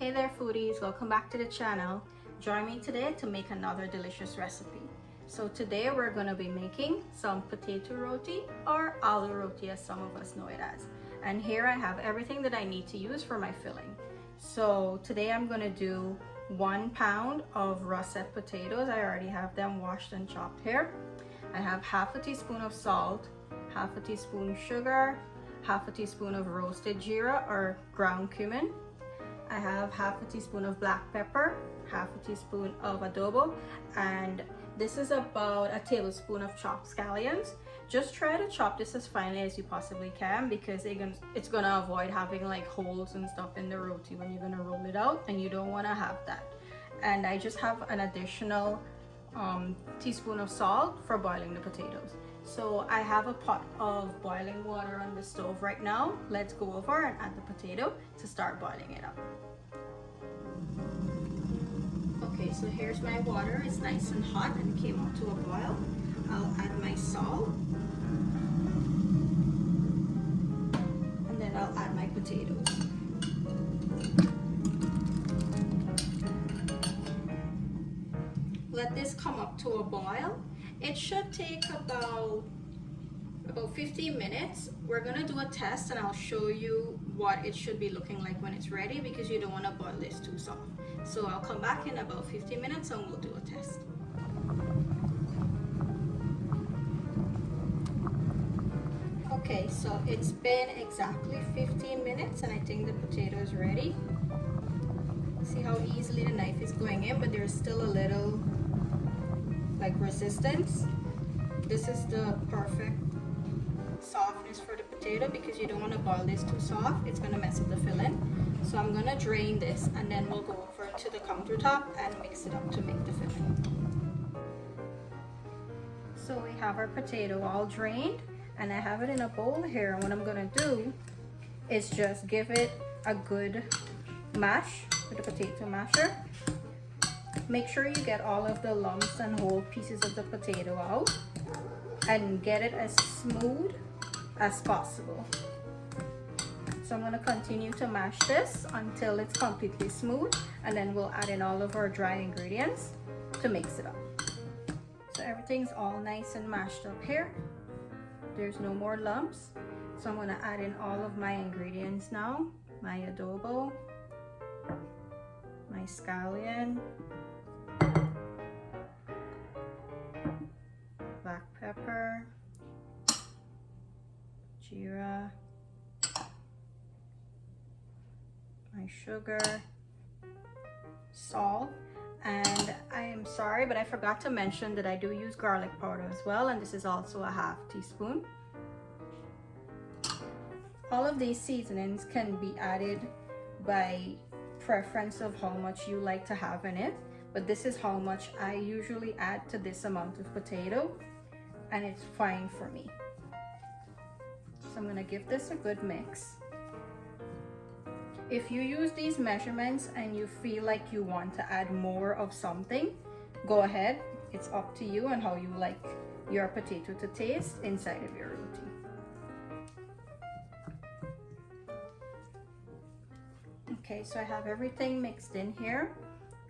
Hey there foodies, welcome back to the channel. Join me today to make another delicious recipe. So today we're going to be making some potato roti, or aloo roti as some of us know it as. And here I have everything that I need to use for my filling. So today I'm going to do 1 pound of russet potatoes. I already have them washed and chopped here. I have half a teaspoon of salt, half a teaspoon sugar, half a teaspoon of roasted geera or ground cumin. I have half a teaspoon of black pepper, half a teaspoon of adobo, and this is about a tablespoon of chopped scallions. Just try to chop this as finely as you possibly can because it's gonna avoid having like holes and stuff in the roti when you're gonna roll it out, and you don't want to have that. And I just have an additional teaspoon of salt for boiling the potatoes. So I have a pot of boiling water on the stove right now. Let's go over and add the potato to start boiling it up. Okay, so here's my water. It's nice and hot and came up to a boil. I'll add my salt. And then I'll add my potatoes. Let this come up to a boil. It should take about 15 minutes. We're gonna do a test and I'll show you what it should be looking like when it's ready because you don't want to boil this too soft. So I'll come back in about 15 minutes and we'll do a test. Okay, so it's been exactly 15 minutes and I think the potato is ready. See how easily the knife is going in, but there's still a little like resistance. This is the perfect softness for the potato because you don't want to boil this too soft. It's going to mess up the filling. So I'm going to drain this and then we'll go over to the countertop and mix it up to make the filling. So we have our potato all drained and I have it in a bowl here, and what I'm going to do is just give it a good mash with the potato masher. Make sure you get all of the lumps and whole pieces of the potato out and get it as smooth as possible. So I'm going to continue to mash this until it's completely smooth, and then we'll add in all of our dry ingredients to mix it up. So everything's all nice and mashed up here. There's no more lumps. So I'm going to add in all of my ingredients now. My adobo, my scallion, black pepper, geera, my sugar, salt, and I am sorry, but I forgot to mention that I do use garlic powder as well, and this is also a half teaspoon. All of these seasonings can be added by preference of how much you like to have in it, but this is how much I usually add to this amount of potato, and it's fine for me. So I'm gonna give this a good mix. If you use these measurements and you feel like you want to add more of something, go ahead. It's up to you and how you like your potato to taste inside of your roti. Okay, so I have everything mixed in here.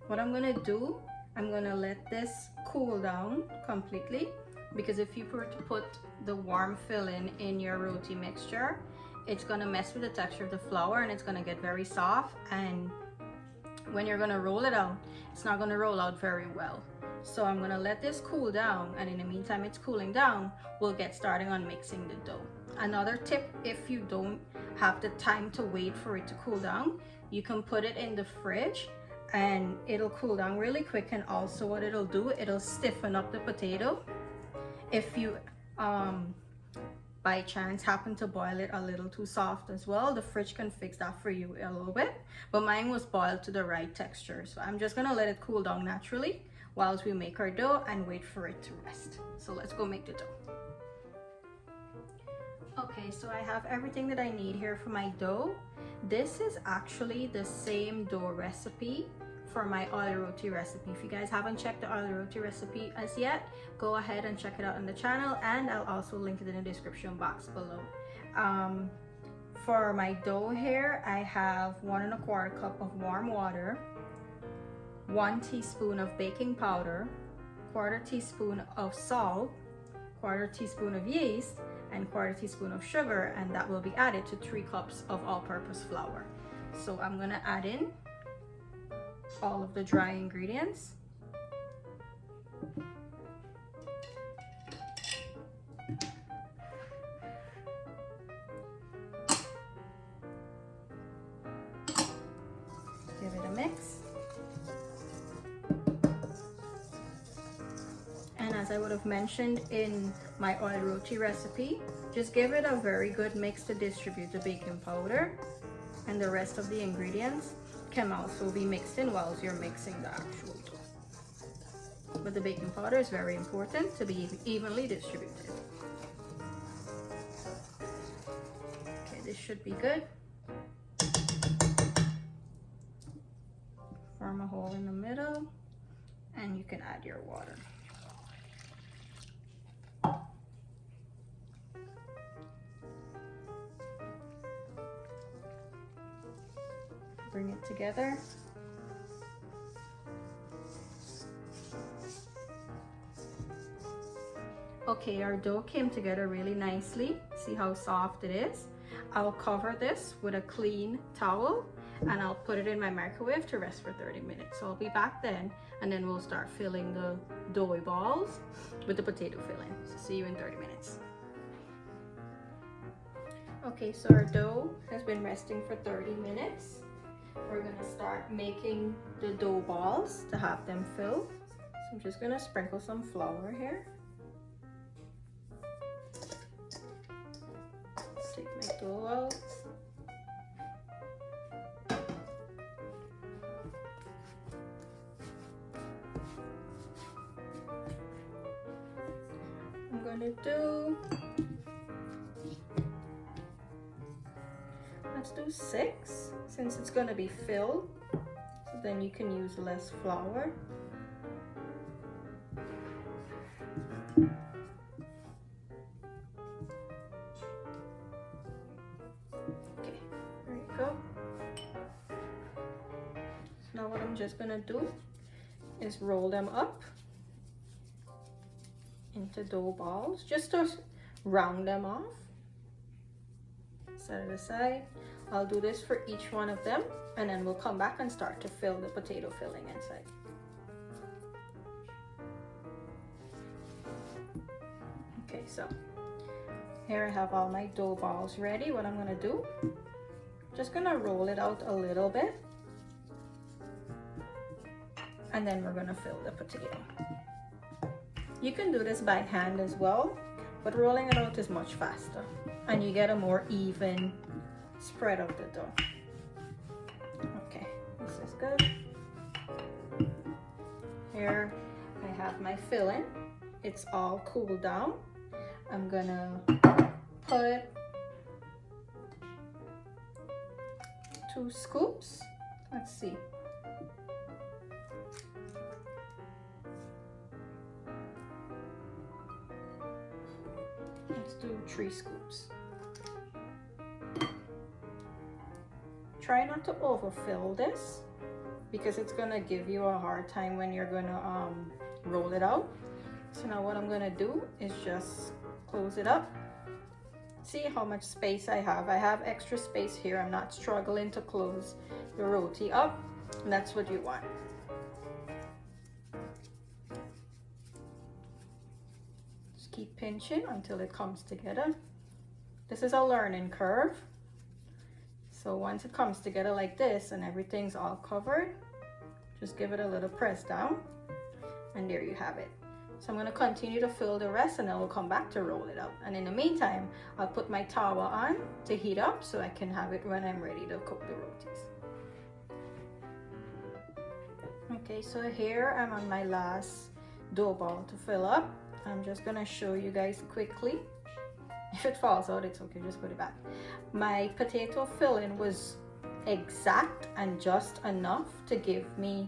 What I'm gonna do, I'm gonna let this cool down completely, because if you were to put the warm filling in your roti mixture, it's gonna mess with the texture of the flour and it's gonna get very soft, and when you're gonna roll it out, it's not gonna roll out very well. So I'm gonna let this cool down, and in the meantime it's cooling down, we'll get started on mixing the dough. Another tip, if you don't have the time to wait for it to cool down, you can put it in the fridge and it'll cool down really quick, and also what it'll do, it'll stiffen up the potato. If you by chance happen to boil it a little too soft as well, the fridge can fix that for you a little bit, but mine was boiled to the right texture. So I'm just gonna let it cool down naturally whilst we make our dough and wait for it to rest. So let's go make the dough. Okay, so I have everything that I need here for my dough. This is actually the same dough recipe for my aloo roti recipe. If you guys haven't checked the aloo roti recipe as yet, go ahead and check it out on the channel, and I'll also link it in the description box below. For my dough here, I have 1 1/4 cup of warm water, 1 teaspoon of baking powder, 1/4 teaspoon of salt, 1/4 teaspoon of yeast, and 1/4 teaspoon of sugar, and that will be added to 3 cups of all-purpose flour. So I'm gonna add in all of the dry ingredients. Give it a mix. And as I would have mentioned in my oil roti recipe, just give it a very good mix to distribute the baking powder, and the rest of the ingredients can also be mixed in whilst you're mixing the actual dough. But the baking powder is very important to be evenly distributed. Okay, this should be good. Form a hole in the middle, and you can add your water. Bring it together. Okay, our dough came together really nicely. See how soft it is? I'll cover this with a clean towel and I'll put it in my microwave to rest for 30 minutes. So I'll be back then, and then we'll start filling the doughy balls with the potato filling. So see you in 30 minutes. Okay, so our dough has been resting for 30 minutes. We're gonna start making the dough balls to have them filled. So I'm just gonna sprinkle some flour here. Take my dough out. I'm gonna do, let's do 6, since it's gonna be filled, so then you can use less flour. Okay, there you go. So now what I'm just gonna do is roll them up into dough balls, just to round them off. Set it aside. I'll do this for each one of them, and then we'll come back and start to fill the potato filling inside. Okay, so here I have all my dough balls ready. What I'm gonna do, just gonna roll it out a little bit, and then we're gonna fill the potato. You can do this by hand as well, but rolling it out is much faster, and you get a more even spread of the dough. Okay, this is good. Here I have my filling. It's all cooled down. I'm gonna put 2 scoops. Let's see. Let's do 3 scoops. Try not to overfill this, because it's gonna give you a hard time when you're gonna roll it out. So now what I'm gonna do is just close it up. See how much space I have. I have extra space here. I'm not struggling to close the roti up, and that's what you want. Just keep pinching until it comes together. This is a learning curve. So once it comes together like this and everything's all covered, just give it a little press down, and there you have it. So I'm going to continue to fill the rest, and then we'll come back to roll it out. And in the meantime, I'll put my tawa on to heat up so I can have it when I'm ready to cook the rotis. Okay, so here I'm on my last dough ball to fill up. I'm just going to show you guys quickly. If it falls out, it's okay, just put it back. My potato filling was exact and just enough to give me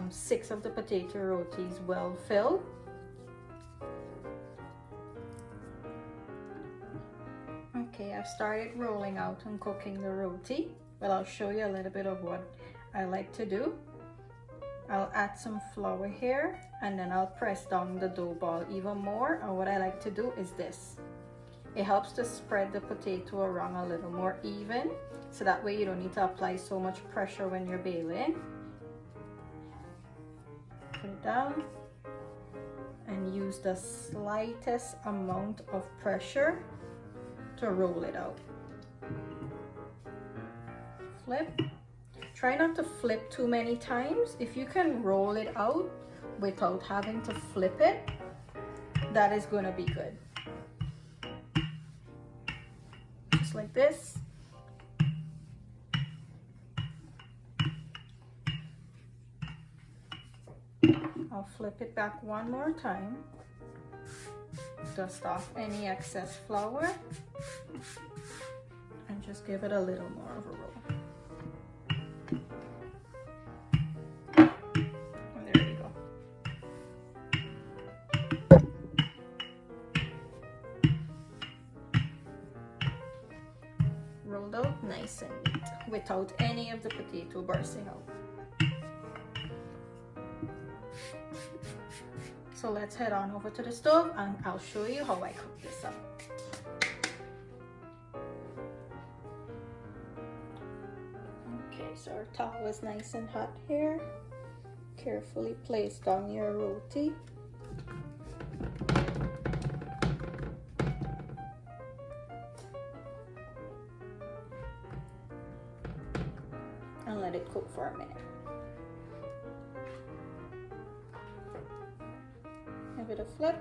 6 of the potato rotis well filled. Okay, I've started rolling out and cooking the roti. Well, I'll show you a little bit of what I like to do. I'll add some flour here and then I'll press down the dough ball even more. And what I like to do is this. It helps to spread the potato around a little more even, so that way you don't need to apply so much pressure when you're baling. Put it down and use the slightest amount of pressure to roll it out. Flip. Try not to flip too many times. If you can roll it out without having to flip it, that is going to be good. Just like this. I'll flip it back one more time. Dust off any excess flour and just give it a little more of a roll. And there you go. Rolled out nice and neat without any of the potato bursting out. So let's head on over to the stove and I'll show you how I cook this up. Okay, so our towel is nice and hot here. Carefully place down your roti. And let it cook for a minute. Give it a flip.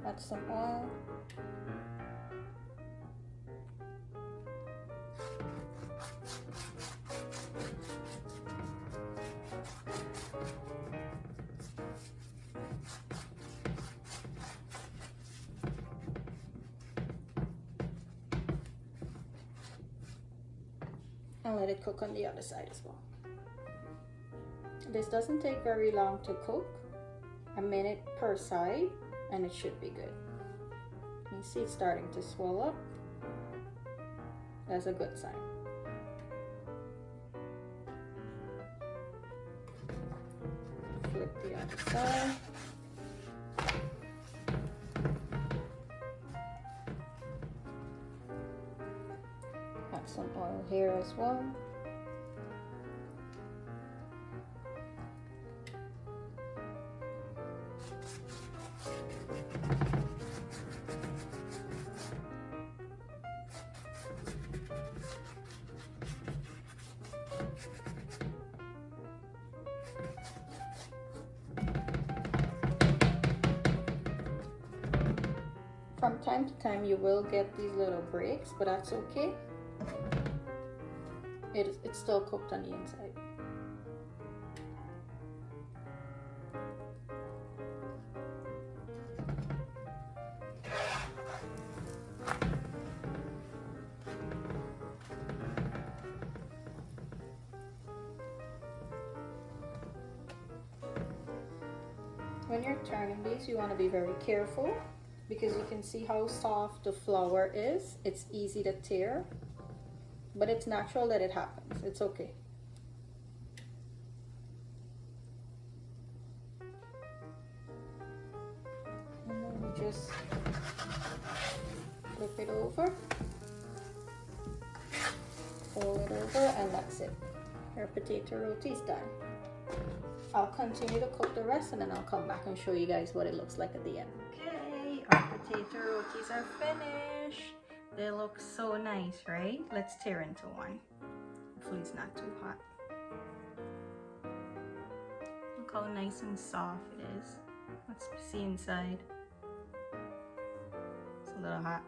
Add some oil. And let it cook on the other side as well. This doesn't take very long to cook, a minute per side, and it should be good. You see it's starting to swell up. That's a good sign. Flip the other side. Add some oil here as well. From time to time you will get these little breaks, but that's okay. It's still cooked on the inside. When you're turning these, you want to be very careful, because you can see how soft the flour is. It's easy to tear, but it's natural that it happens. It's okay. And then you just flip it over, fold it over, and that's it. Your potato roti is done. I'll continue to cook the rest and then I'll come back and show you guys what it looks like at the end. Okay, our potato rotis are finished. They look so nice, right? Let's tear into one. Hopefully it's not too hot. Look how nice and soft it is. Let's see inside. It's a little hot.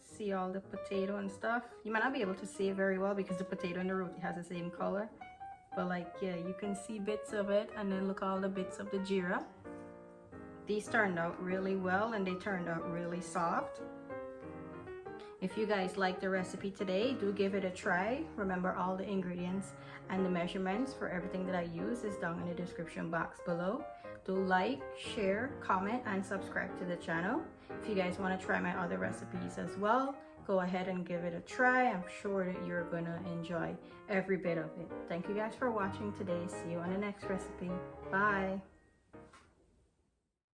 See all the potato and stuff. You might not be able to see it very well because the potato and the roti has the same color, but like, yeah, you can see bits of it. And then look all the bits of the geera. These turned out really well and they turned out really soft. If you guys like the recipe today, do give it a try. Remember, all the ingredients and the measurements for everything that I use is down in the description box below. Do like, share, comment, and subscribe to the channel. If you guys want to try my other recipes as well, go ahead and give it a try. I'm sure that you're gonna enjoy every bit of it. Thank you guys for watching today. See you on the next recipe. Bye.